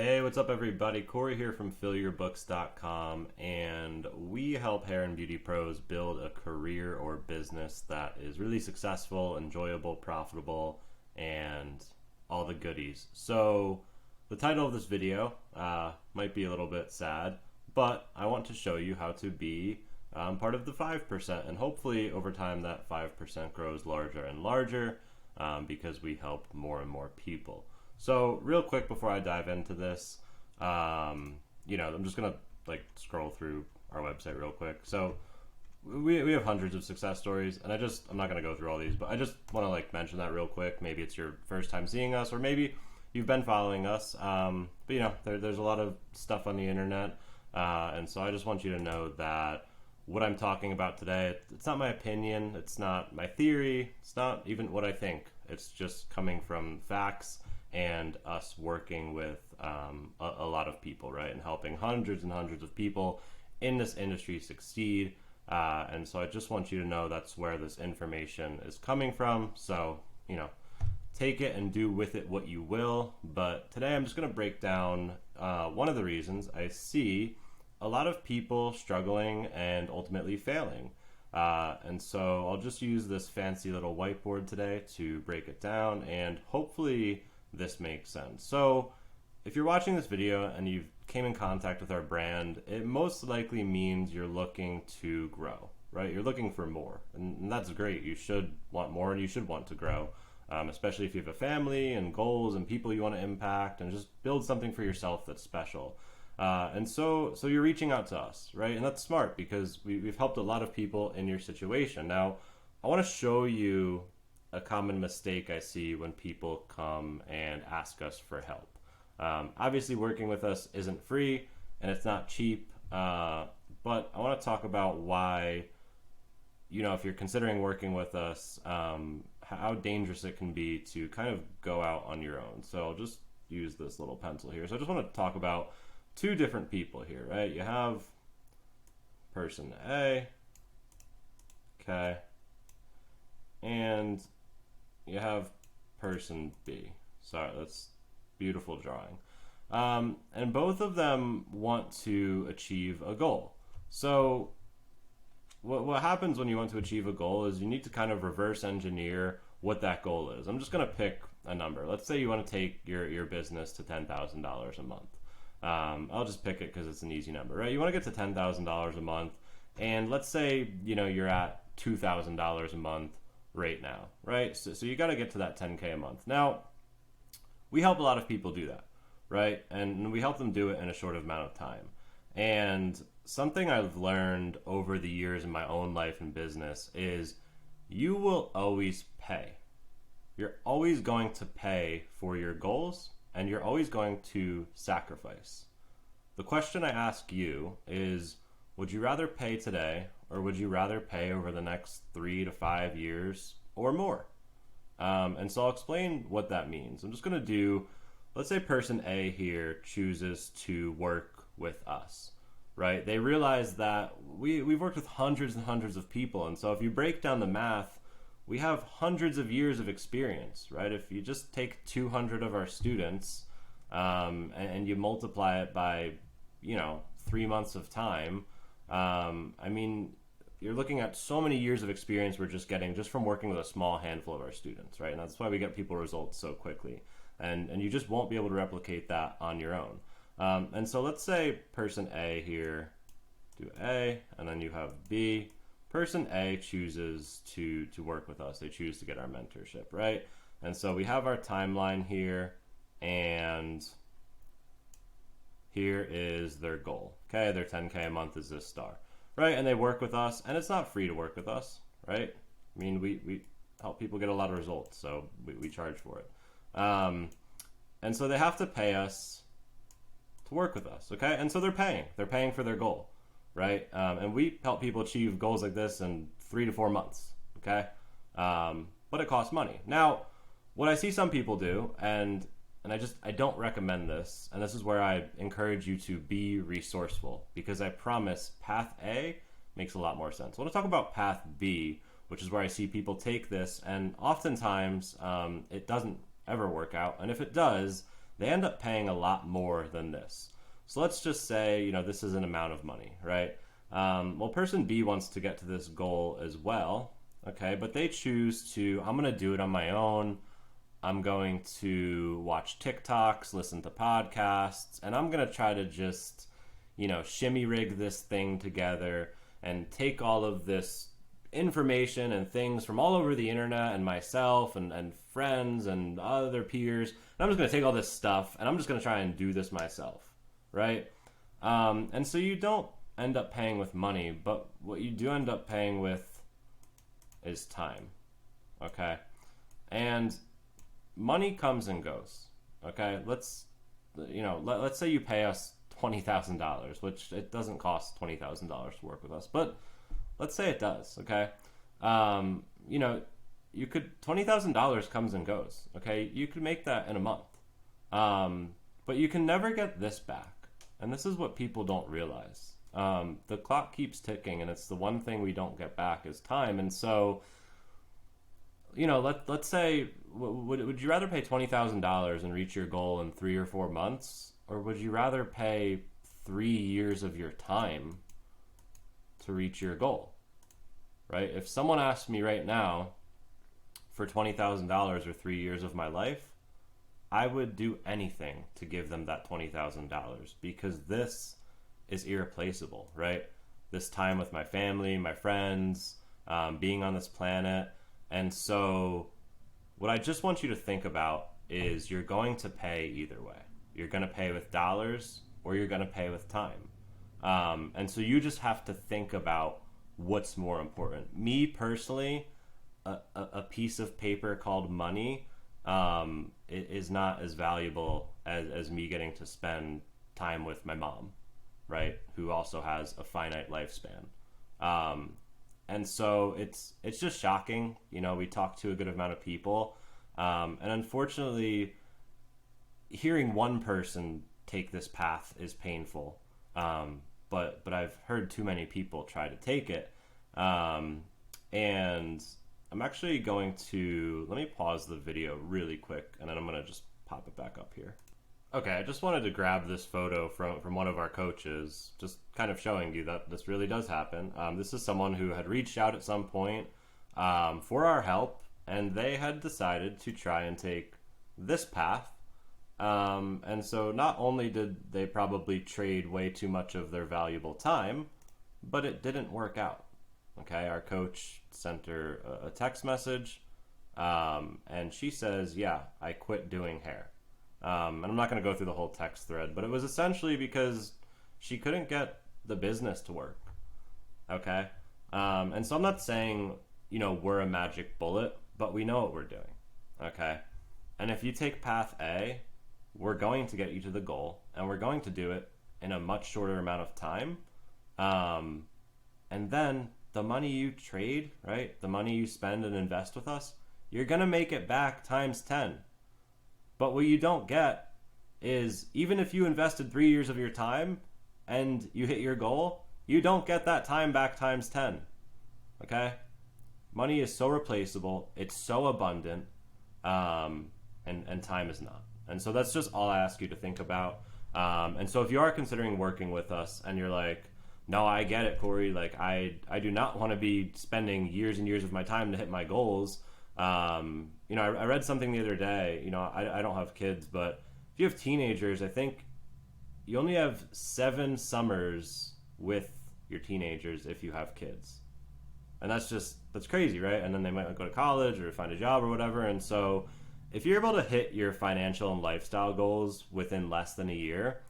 Hey, what's up, everybody? Kory here from fillyourbooks.com, and we help hair and beauty pros build a career or business that is really successful, enjoyable, profitable, and all the goodies. So, the title of this video might be a little bit sad, but I want to show you how to be part of the 5%, and hopefully over time that 5% grows larger and larger because we help more and more people. So real quick before I dive into this, I'm just gonna scroll through our website real quick. So we have hundreds of success stories, and I'm not gonna go through all these, but I just want to mention that real quick. Maybe it's your first time seeing us, or maybe you've been following us. But there's a lot of stuff on the internet, and so I just want you to know that what I'm talking about today, it's not my opinion, it's not my theory, it's not even what I think. It's just coming from facts and us working with a lot of people, right, and helping hundreds and hundreds of people in this industry succeed. And so I just want you to know that's where this information is coming from. So, take it and do with it what you will. But today I'm just going to break down one of the reasons I see a lot of people struggling and ultimately failing. And so I'll just use this fancy little whiteboard today to break it down, and hopefully this makes sense. So if you're watching this video and you came in contact with our brand, it most likely means you're looking to grow, right? You're looking for more, and that's great. You should want more, and you should want to grow, especially if you have a family and goals and people you want to impact, and just build something for yourself that's special. And so you're reaching out to us, right? And that's smart because we've helped a lot of people in your situation. Now, I want to show you a common mistake I see when people come and ask us for help. Obviously, working with us isn't free and it's not cheap, but I want to talk about why, if you're considering working with us, how dangerous it can be to kind of go out on your own. So I'll just use this little pencil here. So I just want to talk about two different people here, right? You have person A, okay, and you have person B. Sorry, that's beautiful drawing. And both of them want to achieve a goal. So what happens when you want to achieve a goal is you need to kind of reverse engineer what that goal is. I'm just going to pick a number. Let's say you want to take your business to $10,000 a month. I'll just pick it because it's an easy number, right? You want to get to $10,000 a month, and let's say you're at $2,000 a month right now, right? So you got to get to that 10K a month. Now, we help a lot of people do that, right? And we help them do it in a short amount of time. And something I've learned over the years in my own life and business is you will always pay. You're always going to pay for your goals, and you're always going to sacrifice. The question I ask you is, would you rather pay today, or would you rather pay over the next 3 to 5 years or more? And so I'll explain what that means. I'm just going to do, let's say person A here chooses to work with us, right? They realize that we've worked with hundreds and hundreds of people. And so if you break down the math, we have hundreds of years of experience, right? If you just take 200 of our students and you multiply it by, 3 months of time, you're looking at so many years of experience we're just getting just from working with a small handful of our students, right? And that's why we get people results so quickly. And you just won't be able to replicate that on your own. And so let's say person A here, do A, and then you have B. Person A chooses to work with us. They choose to get our mentorship, right? And so we have our timeline here, and here is their goal. Okay, their 10K a month is this star, right? And they work with us, and it's not free to work with us, right? We help people get a lot of results, so we charge for it. And so they have to pay us to work with us, okay? And so they're paying for their goal, right? And we help people achieve goals like this in 3 to 4 months, okay? But it costs money. Now, what I see some people do, and I don't recommend this, and this is where I encourage you to be resourceful, because I promise path A makes a lot more sense. I want to talk about path B, which is where I see people take this, and oftentimes it doesn't ever work out, and if it does, they end up paying a lot more than this. So let's just say, this is an amount of money, right? Well, person B wants to get to this goal as well, okay? But they choose to, I'm going to do it on my own. I'm going to watch TikToks, listen to podcasts, and I'm going to try to just, shimmy rig this thing together and take all of this information and things from all over the internet and myself and friends and other peers. And I'm just going to take all this stuff and I'm just going to try and do this myself, right? And so you don't end up paying with money, but what you do end up paying with is time, okay? And money comes and goes, okay? Let's say you pay us $20,000, which it doesn't cost $20,000 to work with us, but let's say it does, okay? You could, $20,000 comes and goes, okay? You could make that in a month, but you can never get this back. And this is what people don't realize. The clock keeps ticking, and it's the one thing we don't get back is time. And so, let's say, would you rather pay $20,000 and reach your goal in 3 or 4 months? Or would you rather pay 3 years of your time to reach your goal, right? If someone asked me right now for $20,000 or 3 years of my life, I would do anything to give them that $20,000 because this is irreplaceable, right? This time with my family, my friends, being on this planet. And so what I just want you to think about is you're going to pay either way. You're going to pay with dollars or you're going to pay with time. And so you just have to think about what's more important. Me personally, a piece of paper called money is not as valuable as me getting to spend time with my mom, right? Who also has a finite lifespan. And so it's just shocking. We talk to a good amount of people. And unfortunately, hearing one person take this path is painful. But I've heard too many people try to take it. And I'm actually going to, let me pause the video really quick, and then I'm going to just pop it back up here. Okay, I just wanted to grab this photo from one of our coaches, just kind of showing you that this really does happen. This is someone who had reached out at some point for our help, and they had decided to try and take this path. And so not only did they probably trade way too much of their valuable time, but it didn't work out. Okay, our coach sent her a text message, and she says, yeah, I quit doing hair. And I'm not going to go through the whole text thread, but it was essentially because she couldn't get the business to work. Okay? And so I'm not saying, we're a magic bullet, but we know what we're doing. Okay? And if you take path A, we're going to get you to the goal, and we're going to do it in a much shorter amount of time. And then the money you trade, right? The money you spend and invest with us, you're going to make it back times 10. But what you don't get is even if you invested 3 years of your time and you hit your goal, you don't get that time back times 10. Okay? Money is so replaceable. It's so abundant. And time is not. And so that's just all I ask you to think about. And so if you are considering working with us and you're like, no, I get it, Kory. Like, I do not want to be spending years and years of my time to hit my goals. I read something the other day. I don't have kids, but if you have teenagers, I think you only have 7 summers with your teenagers if you have kids. And that's crazy, right? And then they might go to college or find a job or whatever. And so if you're able to hit your financial and lifestyle goals within less than a year,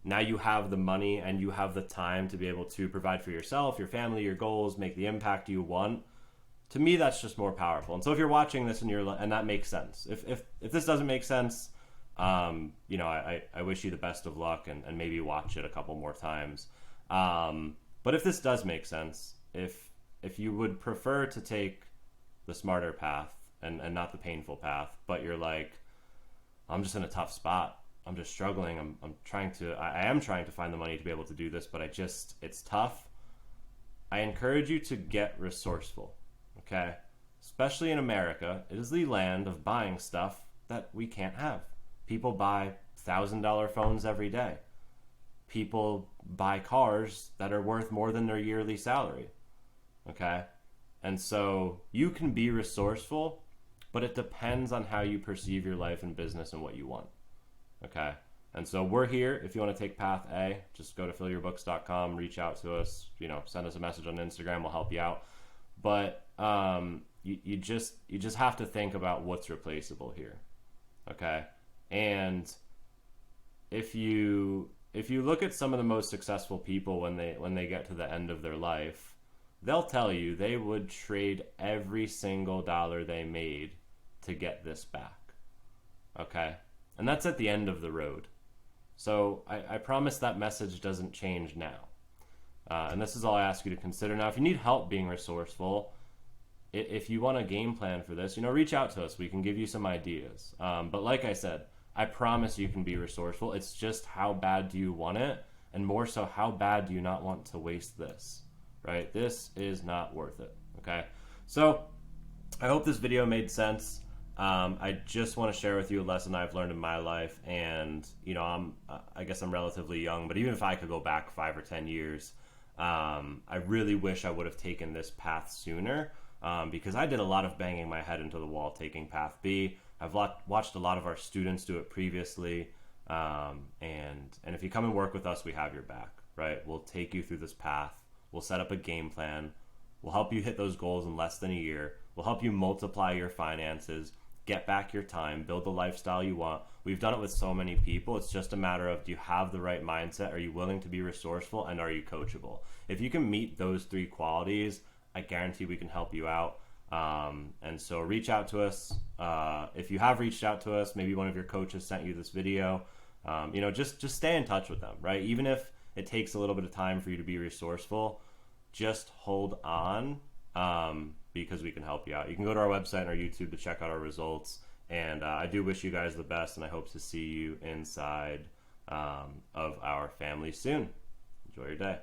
now you have the money and you have the time to be able to provide for yourself, your family, your goals, make the impact you want. To me, that's just more powerful. And so if you're watching this and that makes sense. If this doesn't make sense, I wish you the best of luck and maybe watch it a couple more times. But if this does make sense, if you would prefer to take the smarter path and not the painful path, but you're like, I'm just in a tough spot. I'm just struggling. I am trying to find the money to be able to do this, but it's tough. I encourage you to get resourceful, okay? Especially in America, it is the land of buying stuff that we can't have. People buy $1,000 phones every day. People buy cars that are worth more than their yearly salary. Okay? And so you can be resourceful, but it depends on how you perceive your life and business and what you want. Okay? And so we're here. If you want to take path A, just go to fillyourbooks.com, reach out to us, send us a message on Instagram, we'll help you out. But you just have to think about what's replaceable here. Okay? And if you look at some of the most successful people when they get to the end of their life, they'll tell you they would trade every single dollar they made to get this back. Okay? And that's at the end of the road. So I promise that message doesn't change now. And this is all I ask you to consider. Now, if you need help being resourceful, if you want a game plan for this, reach out to us. We can give you some ideas. But like I said, I promise you can be resourceful. It's just how bad do you want it? And more so, how bad do you not want to waste this? Right? This is not worth it. Okay? So I hope this video made sense. I just want to share with you a lesson I've learned in my life, and I guess I'm relatively young, but even if I could go back 5 or 10 years, I really wish I would have taken this path sooner, because I did a lot of banging my head into the wall taking path B. I've watched a lot of our students do it previously, and if you come and work with us, we have your back, right? We'll take you through this path. We'll set up a game plan. We'll help you hit those goals in less than a year. We'll help you multiply your finances, get back your time, build the lifestyle you want. We've done it with so many people. It's just a matter of, do you have the right mindset? Are you willing to be resourceful? And are you coachable? If you can meet those 3 qualities, I guarantee we can help you out. And so reach out to us. If you have reached out to us, maybe one of your coaches sent you this video, just stay in touch with them, right? Even if it takes a little bit of time for you to be resourceful, just hold on, because we can help you out. You can go to our website and our YouTube to check out our results. And I do wish you guys the best, and I hope to see you inside of our family soon. Enjoy your day.